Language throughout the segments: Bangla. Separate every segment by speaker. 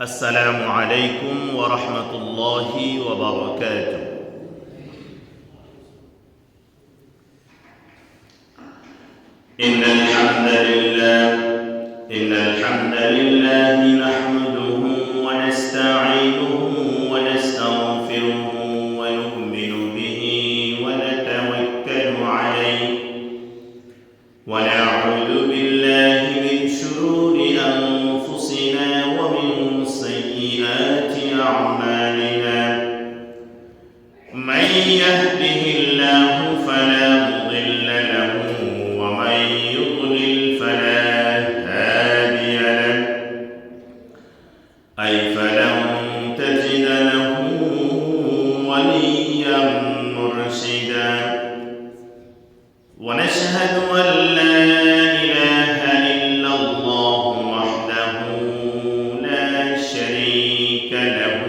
Speaker 1: السلام عليكم ورحمة الله وبركاته. إن الحمد لله نحمده ونستعينه ونستغفره ونؤمن به ونتوكل عليه ونعوذ بالله من شرور أنفسنا ومن سيئات أعمالنا. من يهده الله فلا مضل له ومن يضلل فلا هادي له، أي فلن تجد له وليا مرشدا. ونشهد أن لا إله إلا الله وحده لا شريك له،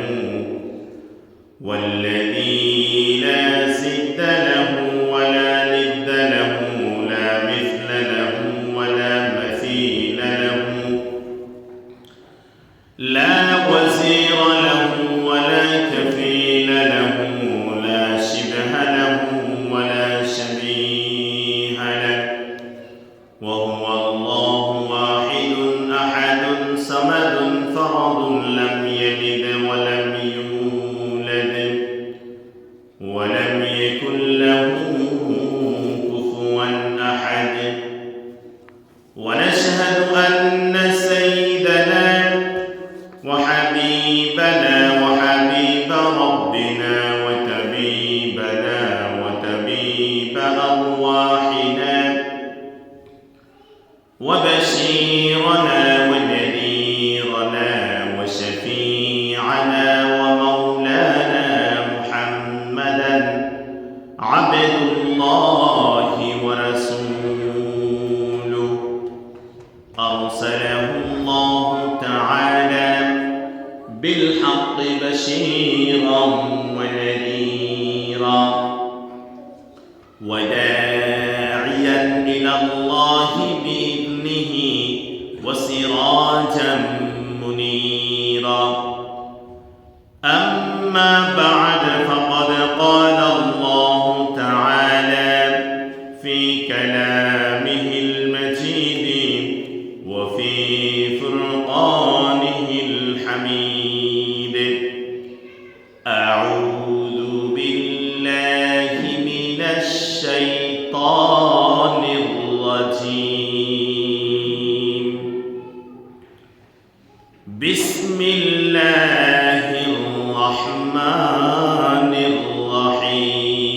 Speaker 1: والذي لا ضد له ولا ند له، لا مثل له ولا مثيل له، لا وزير له ولا كفيل له، لا شبه له ولا شبيه له. وهو الله واحد أحد صمد فرد لم يلد ولم يولد ولم يكن له كفوا أحد. ونشهد أن سيدنا وحبيبنا وحبيب ربنا وطبيبنا وطبيب أرواحنا وبشيرنا ونذيرنا وشفيعنا ومولانا محمدا عبد الله ورسوله، أرسله الله تعالى بالحق بشيرا ونذيرا وداعيا إلى الله بإذنه وسراجا منيرا. أما بعد، فقد قال الله تعالى في كلامه المجيد وفي فرقانه الحميد: أعوذ بالله من الشيطان الرجيم. بسم الله الرحمن الرحيم.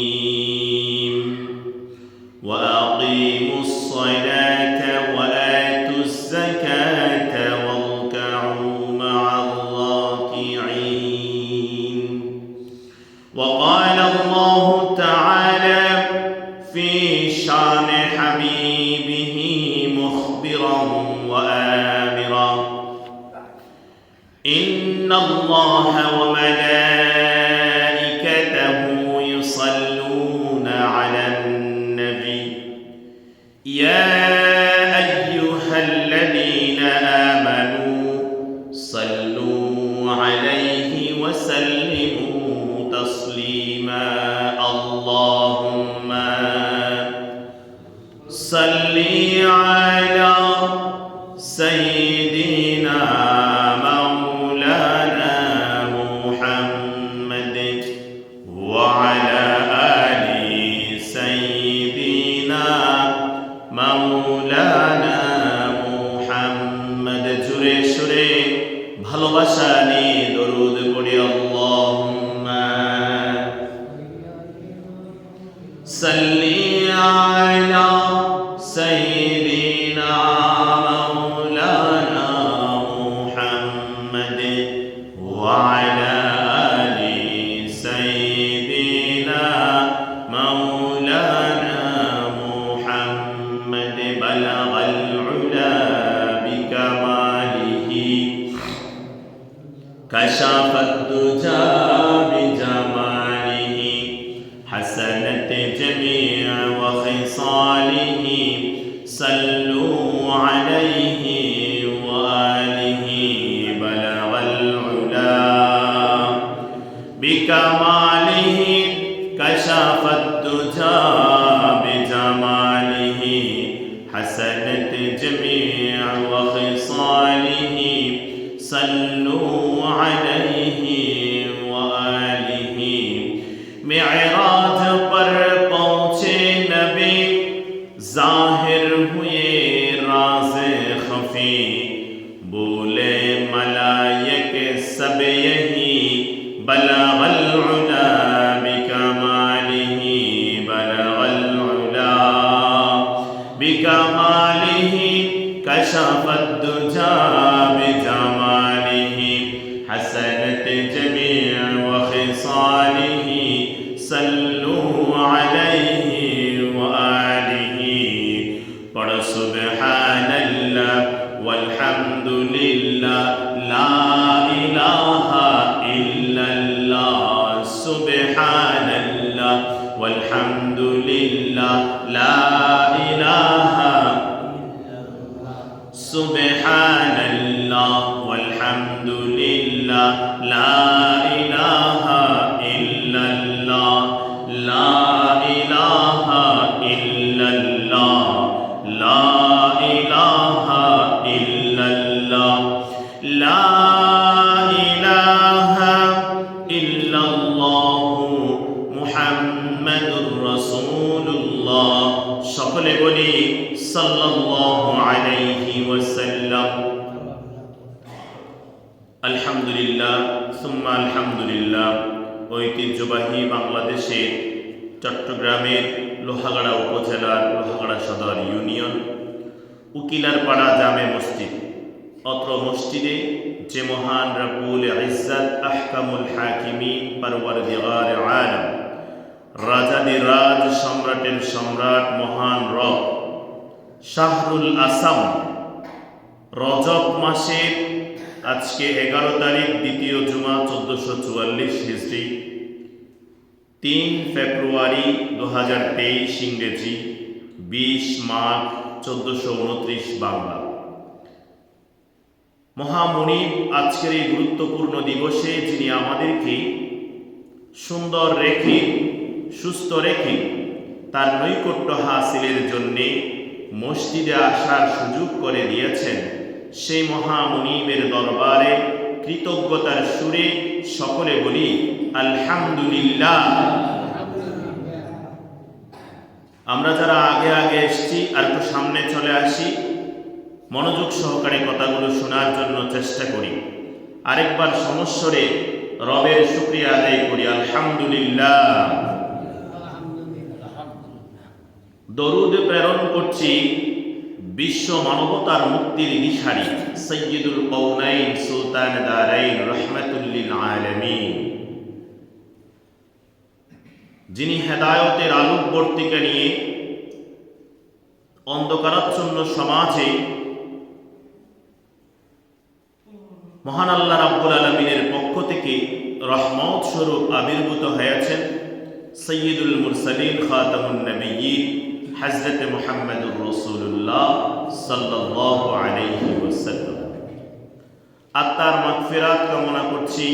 Speaker 1: وأقيموا الصلاة وآتوا الزكاة واركعوا مع الراكعين. وقال الله تعالى في شان حبيبه مخبرا وآمرا: إن الله وملائكته يصلون على النبي، يا أيها الذين آمنوا صلوا عليه وسلموا تسليما. اللهم صل على سيدنا مولانا محمد وعلى آل سيدنا مولانا محمد। জোরে সুরে ভালোবাসা নিয়ে দরুদ পড়ি। আল্লাহুম্মা সাল্লি আলা সাইয়্যিদিনা মাওলানা মুহাম্মদ ওয়া আলা আলি সাইয়্যিদিনা মাওলানা মুহাম্মদ। বালাগাল উলা বিকামালিহি কাশাফাত দুজা বিজামালিহি حسنت جميع وخصاله. صلوا عليه وآله بلغ بكماله كشف الدجى بجماله حسنت جميع وخصاله صلوا عليه وآله معراج پر پہنچے نبی ظاہر ہوئے راز خفی بولے ملائک سب یہی بلغ العلا بکمالہ بلغ العلا بکمالہ کشف الدجى بجمالہ حسنت جميع وخصاله صلوا عليه وآله پڑھ سبحان اللہ والحمد للہ لا الہ الا اللہ سبحان اللہ والحمد للہ لا الہ سبحان اللہ والحمد للہ لا الہ الا اللہ لا الہ الا اللہ لا الہ الا اللہ لا الہ الا اللہ মুহাম্মাদুর রাসূলুল্লাহ সকলে বলি সাল্লাল্লাহু আলাইহি ওয়াসাল্লাম আলহামদুলিল্লাহ সুম্মা আলহামদুলিল্লাহ ঐতিহ্যবাহী বাংলাদেশের চট্টগ্রামের লোহাগাড়া উপজেলার লোহাগাড়া সদর ইউনিয়ন উকিলারপাড়া জামে মসজিদ অত্র মসজিদে যে মহান রব্বুল ইজ্জত আহকামুল হাকিমিন পরওয়ারদিগার আলম রাজাদিরাজ সম্রাটের সম্রাট মহান রব শাহরুল আসাম রজব মাসের আজকে 11 তারিখ দ্বিতীয় জুমা 1444 হিজরি 3 ফেব্রুয়ারি 2023 ইংরেজি 20 মার্চ 1429 বাংলা মহামনিব আজকের এই গুরুত্বপূর্ণ দিবসে যিনি আমাদেরকে সুন্দর রেখে সুস্থ রেখে তার নৈকট্য হাসিলের জন্যে মসজিদে আসার সুযোগ করে দিয়েছেন সেই মহামনিবের দরবারে কৃতজ্ঞতার সুরে সকলে বলি আলহামদুলিল্লাহ। আমরা যারা আগে আগে এসেছি আর একটু সামনে চলে আসি, মনোযোগ সহকারে কথাগুলো শোনার জন্য চেষ্টা করি। আরেকবার সমস্বরে রবের শুকরিয়া আদায় করি আলহামদুলিল্লাহ। দরুদ প্রেরণ করছি বিশ্ব মানবতার মুক্তির দিশারি সৈয়দুল কওনাইন সুলতান দারাইন রহমাতুল লিল আলামিন, যিনি হেদায়েতের আলোকবর্তিকা নিয়ে অন্ধকারাচ্ছন্ন সমাজে মহান আল্লাহ রাব্বুল আলামিনের পক্ষ থেকে রহমত স্বরূপ আবির্ভূত হয়েছেন সৈয়দুল মুরসালিন খাতামুন নবিয়্যিন হযরত মুহাম্মদুর রাসূলুল্লাহ সাল্লাল্লাহু আলাইহি ওয়াসাল্লাম। আত্মার মাগফিরাত কামনা করছি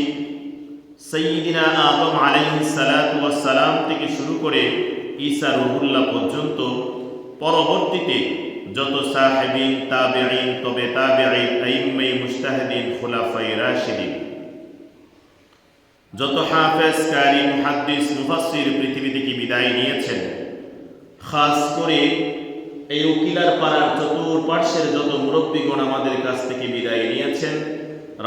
Speaker 1: সাইয়্যিদিনা আদম আলাইহিস সালাতু ওয়াস সালাম থেকে শুরু করে ঈসা রুহুল্লাহ পর্যন্ত পরবর্তীতে যত সাহাবীন তাবেঈন তবে তাবেঈন আইম্মায়ে মুজতাহিদিন খুলাফায়ে রাশিদিন যত হাফেজ কারি মুহাদ্দিস মুফাসসির পৃথিবী থেকে বিদায় নিয়েছেন, খাস করে এই উকিলার পাড়ার চতুর্পার্শ্বের যত মুরব্বীগণ আমাদের কাছ থেকে বিদায় নিয়েছেন,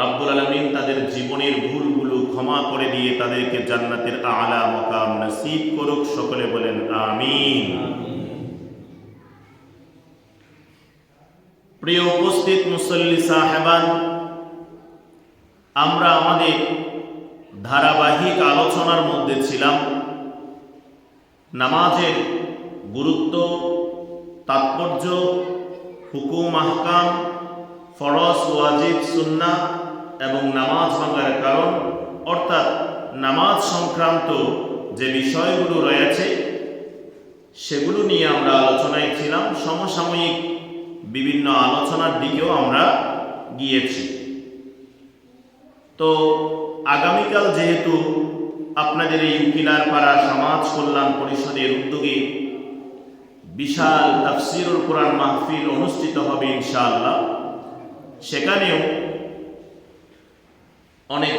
Speaker 1: রাব্বুল আলামিন তাদের জীবনের ভুলগুলো ক্ষমা করে দিয়ে তাদেরকে জান্নাতের আলা মাকাম নসিব করুক। সকলে বলেন আমিন। প্রিয় উপস্থিত মুসল্লি সাহেবান, আমরা আমাদের ধারাবাহিক আলোচনার মধ্যে ছিলাম নামাজের গুরুত্ব, তাৎপর্য, হুকুম আহকাম, ফরজ ওয়াজিব সুন্নাহ এবং নামাজ ভাঙার কারণ, অর্থাৎ নামাজ সংক্রান্ত যে বিষয়গুলো রয়েছে সেগুলো নিয়ে আমরা আলোচনায় ছিলাম। সমসাময়িক বিভিন্ন আলোচনার দিকেও আমরা গিয়েছি। তো আগামীকাল যেহেতু আপনাদের এই উকিলারপাড়া সমাজ কল্যাণ পরিষদের উদ্যোগে বিশাল তাফসীরুল কোরআন মাহফিল অনুষ্ঠিত হবে ইনশাআল্লাহ। সেখানেও অনেক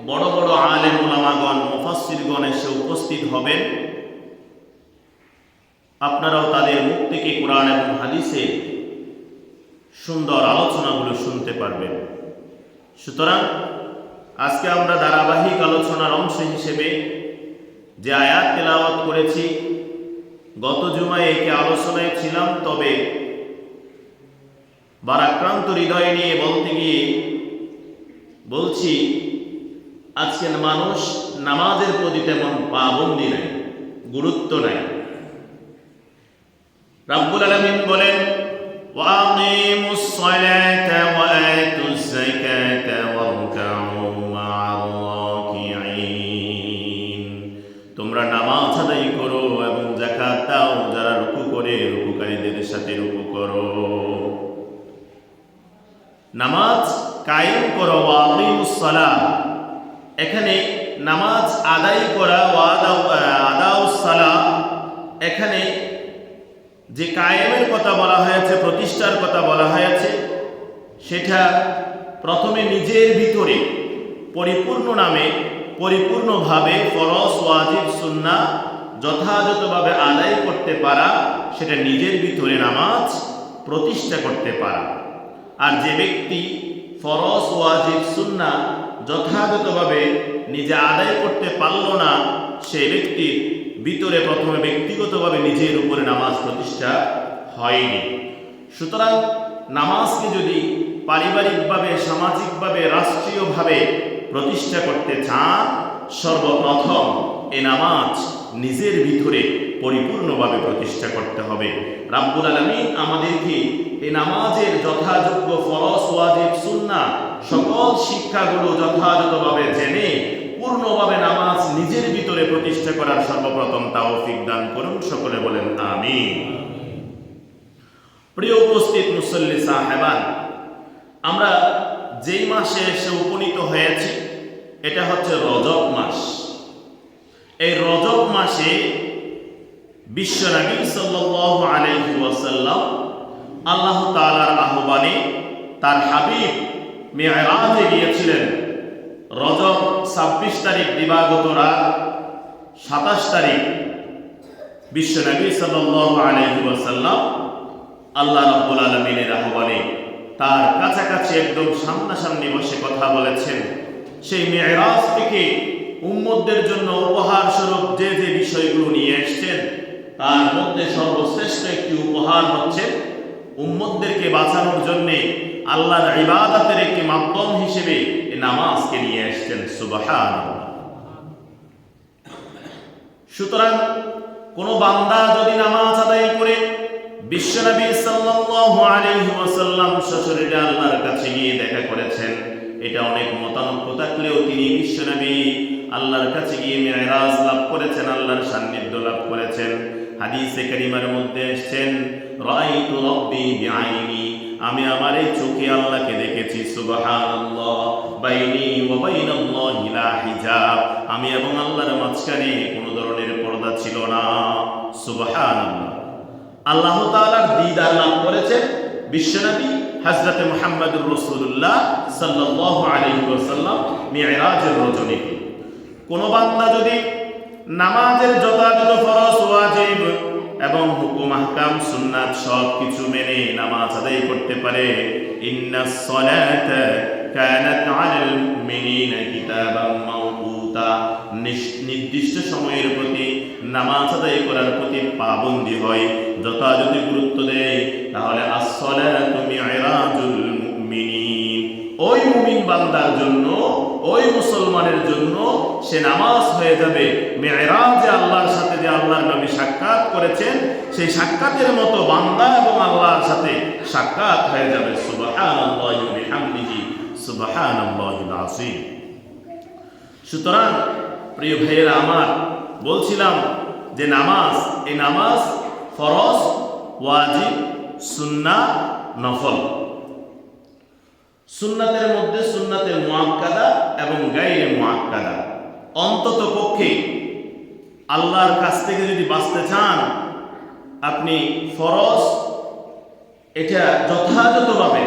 Speaker 1: বড় বড় আলেম উলামাগণ মুফাসসিরগণ এসে উপস্থিত হবেন। আপনারাও তাদের মুখ থেকে কোরআন এবং হাদিসের সুন্দর আলোচনাগুলো শুনতে পারবেন। সুতরাং আজকে আমরা ধারাবাহিক আলোচনার অংশ হিসেবে যে আয়াত তেলাওয়াত করেছি, গত জুমায় একে আলোচনায় ছিলাম, তবে ভারাক্রান্ত হৃদয় নিয়ে বলতে গিয়ে বলছি আজকের মানুষ নামাজের প্রতি তেমন পাবন্দি নাই, গুরুত্ব নাই। রাব্বুল আলামিন বলেন, ওয়াকিমুস সালাতা ওয়া আতুজ যাকাতা ওয়ারকাউ মা'আর রাকিঈন। তোমরা নামাজ আদায় করো এবং যাকাত দাও, যারা রুকু করে রুকুকারীদের সাথে রুকু করো। নামাজ কায়েম করো, ওয়াকিমুস সালাহ, এখানে নামাজ আদায় করা, আদাউস সালাহ, এখানে যে কায়েমের কথা বলা হয়েছে, প্রতিষ্ঠার কথা বলা হয়েছে, সেটা প্রথমে নিজের ভিতরে পরিপূর্ণভাবে ফরজ, ওয়াজিব, সুন্নাহ যথাযথভাবে আদায় করতে পারা, সেটা নিজের ভিতরে নামাজ প্রতিষ্ঠা করতে পারা। আর যে ব্যক্তি ফরজ, ওয়াজিব, সুন্নাহ যথাযথভাবে নিজে আদায় করতে পারল না, সেই ব্যক্তির ভিতরে প্রথমে ব্যক্তিগতভাবে নিজের উপরে নামাজ প্রতিষ্ঠা হয়নি। সুতরাং নামাজকে যদি পারিবারিকভাবে, সামাজিকভাবে, রাষ্ট্রীয়ভাবে প্রতিষ্ঠা করতে চান, সর্বপ্রথম এই নামাজ নিজের ভিতরে পরিপূর্ণভাবে প্রতিষ্ঠা করতে হবে। রাব্বুল আলামিন আমাদেরকে এই নামাজের যথাযোগ্য ফরজ, ওয়াজিব, সুন্নাহ সকল শিক্ষাগুলো যথাযথভাবে জেনে পূর্ণভাবে নামাজ নিজের ভিতরে প্রতিষ্ঠা করার সর্বপ্রথম তৌফিক দান করুন। সকলে বলেন আমিন। প্রিয় উপস্থিত মুসল্লি সাহেবান, আমরা যেই মাসে এসে উপনীত হয়েছি, এটা হচ্ছে রজব মাস। এই রজব মাসে বিশ্বনবী সাল্লাল্লাহু আলাইহি ওয়াসাল্লাম আল্লাহ তাআলার আহ্বানে তার হাবিব মিরাজে গিয়েছিলেন। রজব 26 তারিখ দিবাগত রাত, 27 তারিখ বিশ্বনবী সাল্লাল্লাহু আলাইহি ওয়াসাল্লাম আল্লাহ রাব্বুল আলামিনের আহ্বানে তার কাছাকাছি একদম সামনাসামনি বসে কথা বলেছেন। সেই মিরাজ থেকে উম্মতদের জন্য উপহার স্বরূপ যে যে বিষয়গুলো নিয়ে এসেছেন, তার মধ্যে সর্বশ্রেষ্ঠ একটি উপহার হচ্ছে উম্মতদেরকে বাঁচানোর জন্য আল্লাহর ইবাদতের একটি মাধ্যম হিসেবে এই নামাজকে নিয়ে এসেছেন। সুবহানাল্লাহ। সুতরাং কোন বান্দা যদি নামাজ আদায় করে, বিশ্বনবী সাল্লাল্লাহু আলাইহি ওয়াসাল্লাম সশরীরে আল্লাহর কাছে গিয়ে দেখা করেছেন, এটা অনেক মতানক্য থাকলেও তিনি বিশ্বনবী আল্লাহর কাছে গিয়ে মিরাজ লাভ করেছেন, আল্লাহর সান্নিধ্য লাভ করেছেন। হাদিসে কারিমার মধ্যে এসেছেন, রাআইতু রাব্বি বিআইনি, আমি আমার এই চোখে আল্লাহকে দেখেছি। সুবহানাল্লাহ। বাইনি ওয়া বাইনাল্লাহি লা হিজাব, আমি এবং আল্লাহর মাঝখানে কোনো ধরনের পর্দা ছিল না। সুবহানাল্লাহ। আল্লাহ তাআলার দিদার লাভ করেছেন বিশ্বনবী হযরত মুহাম্মদুর রাসূলুল্লাহ সাল্লাল্লাহু আলাইহি ওয়াসাল্লাম মিরাজের রজনীতে। কোন বান্দা যদি নামাজের যথাযথ ফরজ, ওয়াজিব এবং হুকুম, আহকাম, সুন্নাত সব কিছু মেনে নামাজ আদায় করতে পারে, ইন্নাস সালাতা কানাত আলাল মুমিনিনা কিতাবাম মাওকুতা, নির্দিষ্ট সময়ের প্রতি নামাজ আদায় করার প্রতি পাবন্দী হয়, যথাযথ গুরুত্ব দেয়, তাহলে আস-সালাতু মি'রাজুল মুমিনিন, ওই মুমিন বান্দার জন্য, ওই মুসলমানের জন্য সে নামাজ হয়ে যাবে মি'রাজে, আল্লাহর সাথে যে আল্লাহর নবী সাক্ষাৎ করেছেন, সেই সাক্ষাতের মতো বান্দা এবং আল্লাহর সাথে সাক্ষাৎ হয়ে যাবে। সুবহানাল্লাহি ওয়া বিহামদিহি, সুবহানাল্লাহিল আযীম। সুতরাং প্রিয় ভাইয়েরা আমার, বলছিলাম যে নামাজ, এই নামাজ ফরজ, ওয়াজিব, সুন্নাহ, নফল। সুন্নাতের মধ্যে সুন্নাতে মুআক্কাদা এবং গায়রে মুআক্কাদা, অন্তত পক্ষে আল্লাহর কাছ থেকে যদি বাঁচতে চান, আপনি ফরজ এটা যথাযথভাবে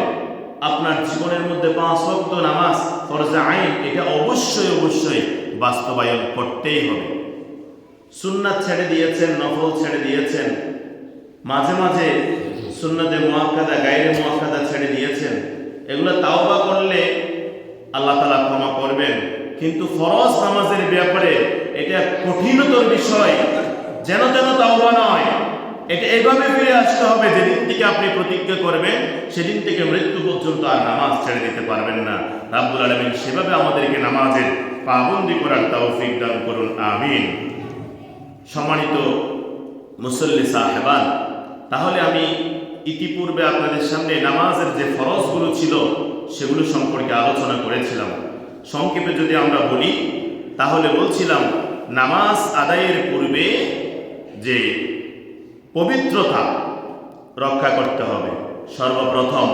Speaker 1: আপনার জীবনের মধ্যে 5 ওয়াক্ত নামাজ ফরজে আইন এটা অবশ্যই বাস্তবায়ন করতেই হবে। সুন্নাত ছেড়ে দিয়েছেন, নফল ছেড়ে দিয়েছেন, মাঝে মাঝে সুন্নাতে মুআক্কাদা গায়রে মুআক্কাদা ছেড়ে দিয়েছেন, এগুলো তাওবা করলে আল্লাহ তাআলা ক্ষমা করবেন। কিন্তু ফরজ নামাজের ব্যাপারে এটা কঠিনতর বিষয়, যেন তাওবা নয়, এটা এভাবে ফিরে আসতে হবে যেদিন থেকে আপনি প্রতিজ্ঞা করবেন সেদিন থেকে মৃত্যু পর্যন্ত আর নামাজ ছেড়ে দিতে পারবেন না। রাব্বুল আলামিন সেভাবে আমাদেরকে নামাজের পাবন্দি করার তৌফিক দান করুন, আমিন। সম্মানিত মুসল্লি সাহেবান, তাহলে আমি ইতিপূর্বে আপনাদের সামনে নামাজের যে ফরজগুলো ছিল সেগুলো সম্পর্কে আলোচনা করেছিলাম। সংক্ষেপে যদি আমরা বলি তাহলে বলছিলাম, নামাজ আদায়ের পূর্বে যে পবিত্রতা রক্ষা করতে হবে, সর্বপ্রথম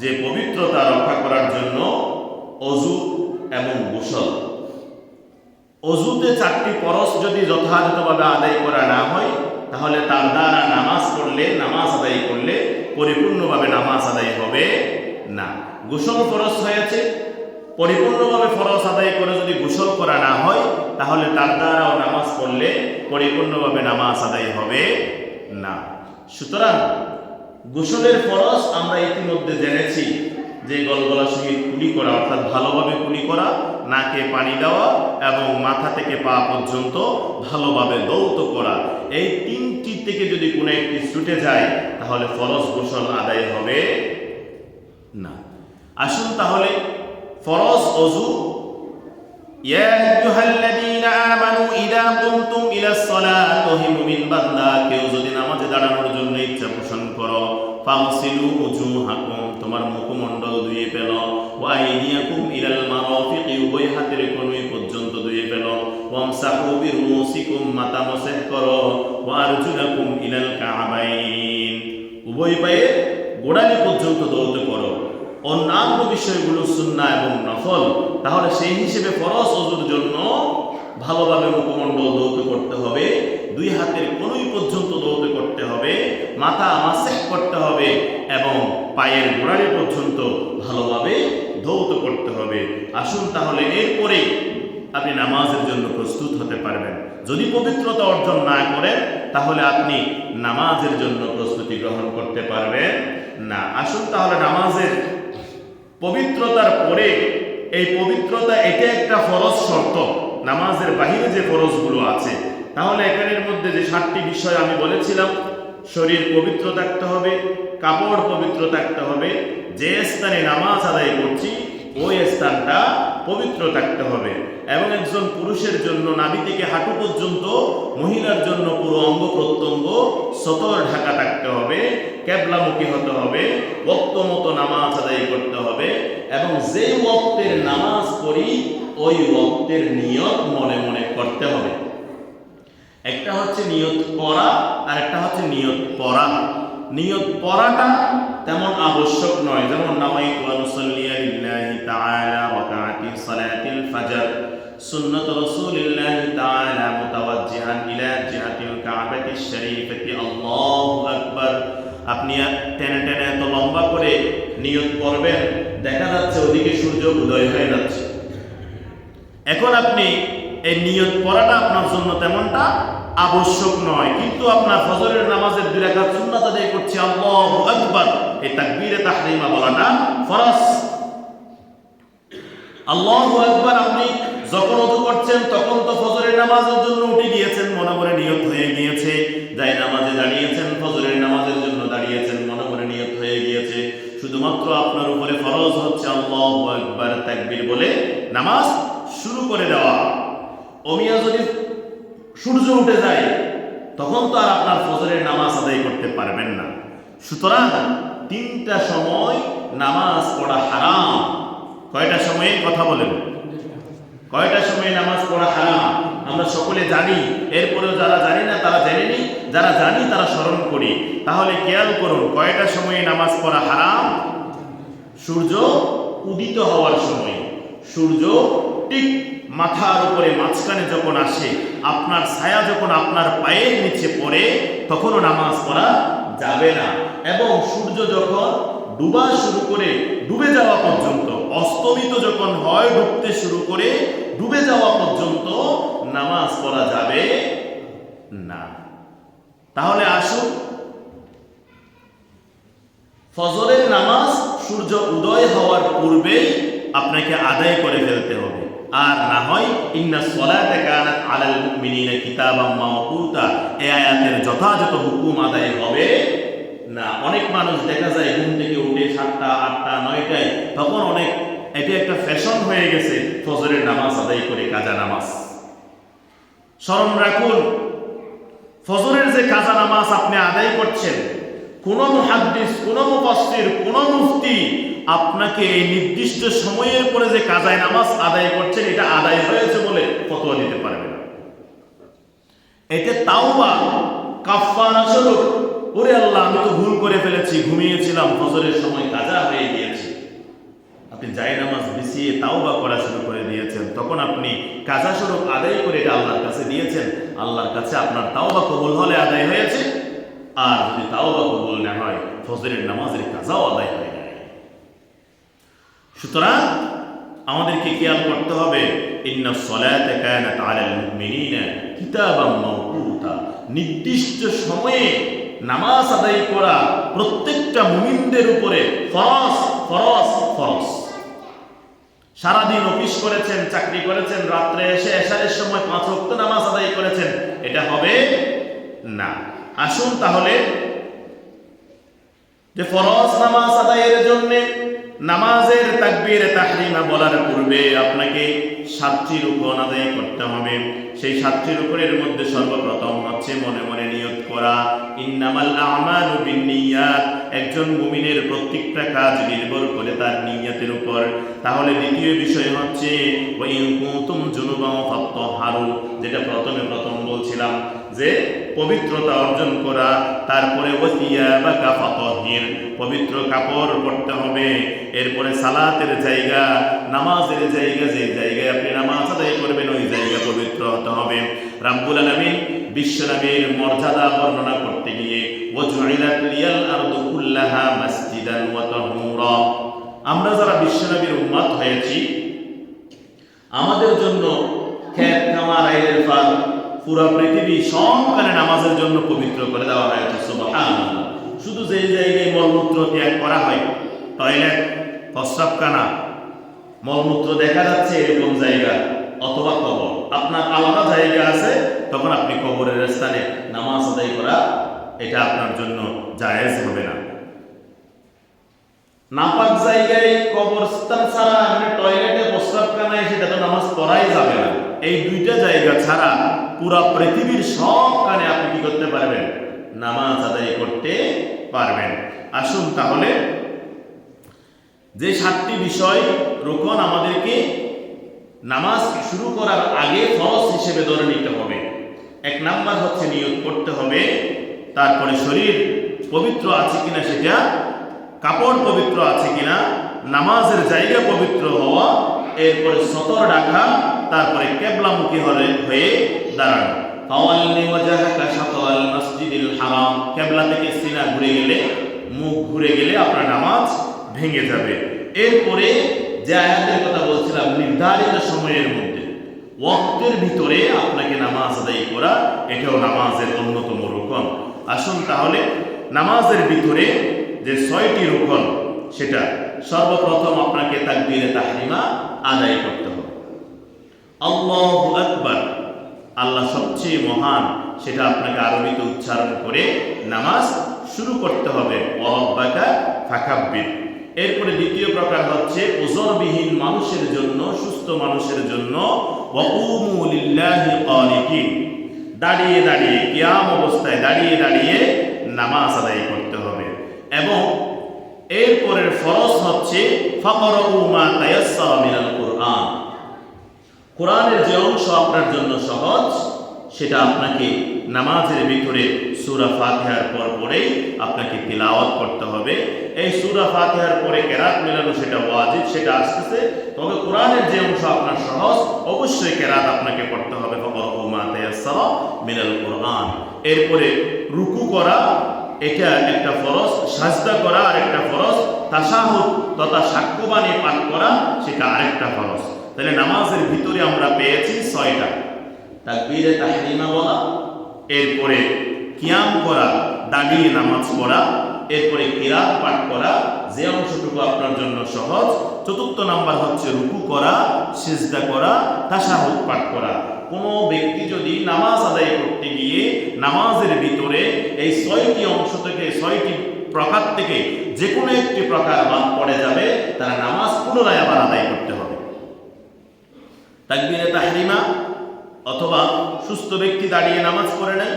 Speaker 1: যে পবিত্রতা রক্ষা করার জন্য অজু এবং গোসল। অজুতে 4টি ফরজ যদি যথাযথভাবে আদায় করা না হয় তাহলে তার দ্বারা নামাজ আদায় করলে পরিপূর্ণভাবে নামাজ আদায় হবে না। গোসল ফরজ হয়েছে, পরিপূর্ণভাবে ফরজ আদায় করে যদি গোসল করা না হয় তাহলে তার দ্বারাও নামাজ পড়লে পরিপূর্ণভাবে নামাজ আদায় হবে না। সুতরাং গোসলের ফরজ আমরা ইতিমধ্যে জেনেছি যে গলগলা সহিত কুলি করা, অর্থাৎ ভালোভাবে কুলি করা, নাকে পানি দেওয়া এবং মাথা থেকে পা পর্যন্ত ভালোভাবে দৌত করা। এই 3টি থেকে যদি কোনো একটি ছুটে যায় তাহলে ফরজ গোসল আদায় হবে না। আসুন তাহলে ফরজ অজু। ইয়া আইয়ুহাল্লাযীনা আমানু ইযা কুমতুম ইলাস সালাতি হে মুমিন বান্দা, কেউ যদি নামাজে দাঁড়ানোর জন্য ইচ্ছা পোষণ করো, ফাগসিলু উজুহাকুম, তোমার মুখমণ্ডল ধুয়ে ফেলো, ওয়া আইদিয়াকুম ইলাল মারাফিকি, উভয় হাতের কনুই পর্যন্ত ধুয়ে ফেলো, ওয়ামসাহু বিরুসিকুম, মাথা মসেহ করো, ওয়া আরজুলাকুম ইলাল কাবাইন, উভয় পায়ের গোড়ালি পর্যন্ত দৌত করো। অন্যান্য বিষয়গুলো সুন্নাহ এবং নফল। তাহলে সেই হিসেবে ফরজ ওযুর জন্য ভালোভাবে মুখমণ্ডল দৌত করতে হবে, 2 হাতের কনুই পর্যন্ত দৌত করতে হবে, মাথা মাসেহ করতে হবে এবং পায়ের গোড়ালি পর্যন্ত ভালোভাবে দৌত করতে হবে। আসুন তাহলে এরপরে আপনি নামাজের জন্য প্রস্তুত হতে পারবেন। যদি পবিত্রতা অর্জন না করেন তাহলে আপনি নামাজের জন্য প্রস্তুতি গ্রহণ করতে পারবেন না। আসুন তাহলে নামাজের পবিত্রতার পরে এই পবিত্রতা এটা একটা ফরজ শর্ত, নামাজের বাহিরে যে ফরজগুলো আছে। তাহলে এখানের মধ্যে যে 7টি বিষয় আমি বলেছিলাম, শরীর পবিত্র থাকতে হবে, কাপড় পবিত্র থাকতে হবে, যে স্থানে নামাজ আদায় করছি ওই স্থানটা পবিত্র থাকতে হবে, এবং একজন পুরুষের জন্য নাভি থেকে হাঁটু পর্যন্ত, মহিলার জন্য পুরো অঙ্গ প্রত্যঙ্গ সতর ঢাকা থাকতে হবে, কেবলামুখী হতে হবে, ওয়াক্ত মতো নামাজ আদায় করতে হবে, এবং যে ওয়াক্তের নামাজ পড়ি ওই ওয়াক্তের নিয়ত মনে মনে করতে হবে। একটা হচ্ছে নিয়ত করা আর একটা হচ্ছে নিয়ত পড়া। নিয়ত পড়াটা তেমন আবশ্যক নয়, যেমন নাওয়াইতু আন উসাল্লিয়া লিল্লাহি তাআলা রাকাআতি সালাতিল ফজর, সুন্নাত রাসূলিল্লাহি তাআলা মুতাওয়াজ্জিহান ইলা জিহাতিল কাবাতিশ শরীফাতি, আল্লাহু আকবার। আপনি টেনে টেনে এত লম্বা করে নিয়ত করবেন, দেখা যাচ্ছে ওদিকে সূর্য উদয় হয়ে যাচ্ছে। এখন আপনি এই নিয়ত পড়াটা আপনার জন্য তেমনটা আবশ্যক নয়, কিন্তু আপনার ফজরের নামাজের 2 রাকাত সুন্নাত আদায় করছে, আল্লাহু আকবার, এই তাকবীরে তাহরিমা বলাটা ফরজ। আল্লাহু আকবার আপনি যখন ওযু করছেন তখন তো ফজরের নামাজের জন্য উঠে গিয়েছেন, মনে মনে নিয়ত হয়ে গিয়েছে, যাই নামাজে দাঁড়িয়েছেন, ফজরের নামাজের জন্য দাঁড়িয়েছেন, মনে মনে নিয়ত হয়ে গিয়েছে। শুধুমাত্র আপনার উপরে ফরজ হচ্ছে আল্লাহু আকবার তাকবীর বলে নামাজ শুরু করে দেওয়া। ওমিয়া যদি সূর্য উঠে যায় তখন তো আর আপনার ফজরের নামাজ আদায় করতে পারবেন না। সুতরাং 3টা সময় নামাজ পড়া হারাম। কয়টা সময়ে কথা বলেন? কয়টা সময়ে নামাজ পড়া হারাম আমরা সকলে জানি, এরপরেও যারা জানি না তারা জেনে নি, যারা জানি তারা স্মরণ করি। তাহলে খেয়াল করুন, কয়টা সময়ে নামাজ পড়া হারাম? সূর্য উদিত হওয়ার সময়। সূর্য ঠিক মাথার উপরে মাঝখানে যখন আসে, আপনার ছায়া যখন আপনার পায়ের নিচে পড়ে, তখনও নামাজ পড়া যাবে না। এবং সূর্য যখন ডুবা শুরু করে ডুবে যাওয়া পর্যন্ত, অস্তমিত যখন হয় ডুবতে শুরু করে ডুবে যাওয়া পর্যন্ত নামাজ পড়া যাবে না। তাহলে আসুন, ফজরের নামাজ সূর্য উদয় হওয়ার পূর্বেই আপনাকে আদায় করে ফেলতে হবে। আর না হয় ইন্নাস সালাতা কানাত আলাল মুমিনিনা কিতাবাম মাওকুতা, এই আয়াতের যথাযথ হুকুম আদায় হবে না। অনেক মানুষ দেখা যায় ঘুম থেকে উঠে 7টা 8টা 9টায়, তখন অনেক এটা একটা ফ্যাশন হয়ে গেছে ফজরের নামাজ আদায় করে কাজা নামাজ। স্মরণ রাখুন, ফজরের যে কাজা নামাজ আপনি আদায় করছেন, কোন মুহাদ্দিস, কোন মুফাসসির, কোন মুফতি আপনাকে এই নির্দিষ্ট সময়ের পরে যে কাজায় নামাজ আদায় করছেন এটা আদায় হয়েছে বলে ফতোয়া দিতে পারবে না। এতে তাওবা কাফারা স্বরূপ, ওরে আল্লাহ আমি তো ভুল করে ফেলেছি, ঘুমিয়েছিলাম, ফজরের সময় কাজা হয়ে গিয়েছে, আপনি জায়েজ নামাজ বিছিয়ে তাওবা করা শুরু করে দিয়েছেন, তখন আপনি কাজা স্বরূপ আদায় করে এটা আল্লাহর কাছে দিয়েছেন। আল্লাহর কাছে আপনার তাওবা কবুল হলে আদায় হয়েছে, আর যদি তাওবা কবুল না হয় ফজরের নামাজের কাজাও আদায় হয় না। সুতরাং আমাদেরকে খেয়াল করতে হবে, ইন্নাস সালাতা কানাত আলাল মুমিনিনা কিতাবাম মাওকুতা, নির্দিষ্ট সময়ে নামাজ আদায় করা প্রত্যেকটা মুমিনদের উপরে ফরজ ফরজ ফরজ। সারাদিন অফিস করেছেন, চাকরি করেছেন, রাত্রে এসে এশারের সময় 5 ওয়াক্ত নামাজ আদায় করেছেন, এটা হবে না। আসুন তাহলে, যে ফরজ নামাজ আদায়ের জন্য নামাজের তাকবীরে তাহরিমা বলার পূর্বে আপনাকে 7টি রুকন আদায় করতে হবে। সেই 7টি রুকনের মধ্যে সর্বপ্রথম হচ্ছে মনে মনে নিয়ত করা, ইন্নামাল আমালু বিন্নিয়াত। একজন মুমিনের প্রত্যেকটা কাজ নির্ভর করে তার নিয়তের উপর। তাহলে দ্বিতীয় বিষয় হচ্ছে ওয়া ইন কুনতুম জুনুবান ফাত্তাহারু, যেটা প্রথম বলছিলাম যে পবিত্রতা অর্জন করা। তারপরে ওয়াসিয়াবাকা ফাতাহির, পবিত্র কাপড় পরতে হবে। এরপরে সালাতের জায়গা, নামাজের জায়গা, যে জায়গায় আপনি নামাজ আদায় করবেন ওই জায়গা পবিত্র হতে হবে। রাব্বুল আলামিন বিশ্বনবীর মর্যাদা বর্ণনা করতে গিয়ে ওয়াজুইলাত লিয়াল আরদু কুল্লাহা মাসজিদান ওয়া তাহুরা, আমরা যারা বিশ্বনবীর উম্মত হয়েছি আমাদের জন্য খেত খামার আইলের ফাল পুরো পৃথিবী সবখানে নামাজের জন্য পবিত্র করে দেওয়া হয়েছে। সুবহানাল্লাহ। শুধু যে জায়গায় মলমূত্র ত্যাগ করা হয়, টয়লেট, প্রস্রাবখানা, মলমূত্র দেখা যাচ্ছে এরকম জায়গা, অথবা কবর, আপনার আলাদা জায়গা আছে, তখন আপনি কবরের স্থানে নামাজ আদায় করা এটা আপনার জন্য জায়েজ হবে না। নাপাক জায়গায় কবরস্থান ছাড়া আপনি টয়লেটে, প্রস্রাবখানায় সেটা তো নামাজ পড়াই যাবে না। এই দুইটা জায়গা ছাড়া পুরা পৃথিবীর সবখানে আপনি কি করতে পারবেন? নামাজ আদায় করতে পারবেন। আসুন তাহলে, যে 7টি বিষয় রুকন আমাদেরকে নামাজ শুরু করার আগে ফরজ হিসেবে ধরে নিতে হবে। 1 নাম্বার হচ্ছে নিয়ত করতে হবে, তারপরে শরীর পবিত্র আছে কিনা সেটা, কাপড় পবিত্র আছে কিনা, নামাজের জায়গা পবিত্র হওয়া, এরপরে সতর রাখা, তারপরে কিবলামুখী হয়ে দাঁড়ানো। ফাওয়াল্লি ওয়াজহাকা শাতরাল মসজিদিল হারাম, কিবলা থেকে সিনা ঘুরে গেলে, মুখ ঘুরে গেলে আপনার নামাজ ভেঙে যাবে। এরপরে যে আয়াতের কথা বলছিলাম, নির্ধারিত সময়ের মধ্যে ওয়াক্তের ভিতরে আপনাকে নামাজ আদায় করা, এটাও নামাজের অন্যতম রুকন। আসুন তাহলে, নামাজের ভিতরে যে 6টি রুকন, সেটা সর্বপ্রথম আপনাকে তাকবীরে তাহরিমা আদায় করতে হবে। আল্লাহু আকবার, আল্লাহ সবচেয়ে মহান, সেটা আপনাকে আরবিতে উচ্চারণ করে নামাজ শুরু করতে হবে। ওয়া রাব্বাকা ফাকাব্বির। এরপরে দ্বিতীয় প্রকার হচ্ছে ওজরবিহীন মানুষের জন্য, সুস্থ মানুষের জন্য ওয়া কুমু লিল্লাহি কানিতিন, দাঁড়িয়ে দাঁড়িয়ে, কিয়াম অবস্থায় দাঁড়িয়ে দাঁড়িয়ে নামাজ আদায় করতে হবে। এবং এরপরের ফরজ হচ্ছে ফাকরাউ মা তায়াসসারা মিনাল কুরআন, কোরআনের যে অংশ আপনার জন্য সহজ সেটা আপনাকে নামাজের ভিতরে সূরা ফাতিহার পর পরেই আপনাকে তিলাওয়াত করতে হবে। এই সূরা ফাতিহার পরে কেরাত মেলানো সেটা ওয়াজিব, সেটা আসতেছে। তবে কোরআনের যে অংশ আপনার সহজ, অবশ্যই কেরাত আপনাকে পড়তে হবে। ফাকরাউ মা তায়াসসারা মিনাল কোরআন। এরপরে রুকু করা এটা একটা ফরজ, সাজদা করা আরেকটা ফরজ, তাশাহুদ তথা সাক্ষ্যবাণী পাঠ করা সেটা আরেকটা ফরজ। তাহলে নামাজের ভিতরে আমরা পেয়েছি 6টা। তাকবীরে তাহরিমা বলা, এরপরে কিয়াম করা, দাঁড়িয়ে নামাজ পড়া, এরপরে কিরাত পাঠ করা যে অংশটুকু আপনার জন্য সহজ। 4র্থ নাম্বার হচ্ছে রুকু করা, সিজদা করা, তাশাহুদ পাঠ করা। কোনো ব্যক্তি যদি নামাজ আদায় করতে গিয়ে নামাজের ভিতরে এই 6টি অংশ থেকে 6টি প্রকার থেকে যে কোনো একটি প্রকার বাদ পড়ে যাবে, তার নামাজ পুনরায় আবার আদায় করতে হবে। তাকবীরে তাহরিমা অথবা সুস্থ ব্যক্তি দাঁড়িয়ে নামাজ পড়ে নেয়,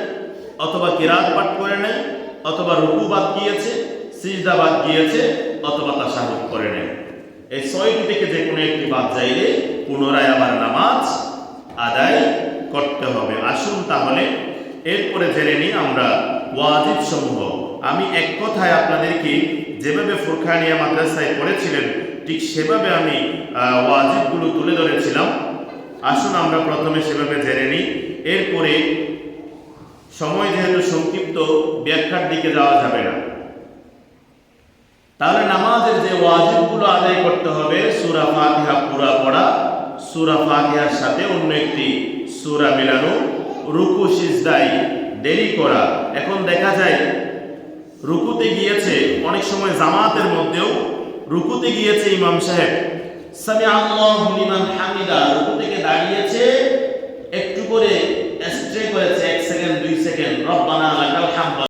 Speaker 1: অথবা কিরাত পাঠ করে নেয়, অথবা রুকু বাদ গিয়েছে, সিজদা বাদ গিয়েছে, অথবা তাশাহুদ করে নেয়। এই 6টি থেকে যে কোনো একটি বাদ যাইলে পুনরায় আবার নামাজ আদায় করতে হবে। আসুন তাহলে এরপরে জেনে নিই আমরা ওয়াজিব সমূহ। আমি এক কথায় আপনাদেরকে যেভাবে ফুরকানিয়া মাদ্রাসায় পড়েছিলেন ঠিক সেভাবে আমি ওয়াজিবগুলো তুলে ধরেছিলাম। আসুন আমরা প্রথমে সেভাবে জেনে নিই, এরপরে সময় যেহেতু সংক্ষিপ্ত ব্যাখ্যার দিকে যাওয়া যাবে না। তাহলে নামাজের যে ওয়াজিবগুলো আদায় করতে হবে, সূরা ফাতিহা পুরা পড়া, সূরা ফাতিহার সাথে অন্য একটি সূরা মিলানো, রুকু সিজদায় দেরি করা। এখন দেখা যায় রুকুতে গিয়েছে, অনেক সময় জামাতের মধ্যেও রুকুতে গিয়েছে ইমাম সাহেব সামি আল্লাহু লিমান হামিদা, রুকু থেকে দাঁড়িয়েছে, একটু করে স্ট্রে করেছে 1 সেকেন্ড 2 সেকেন্ড, রব্বানা লাকাল হামদ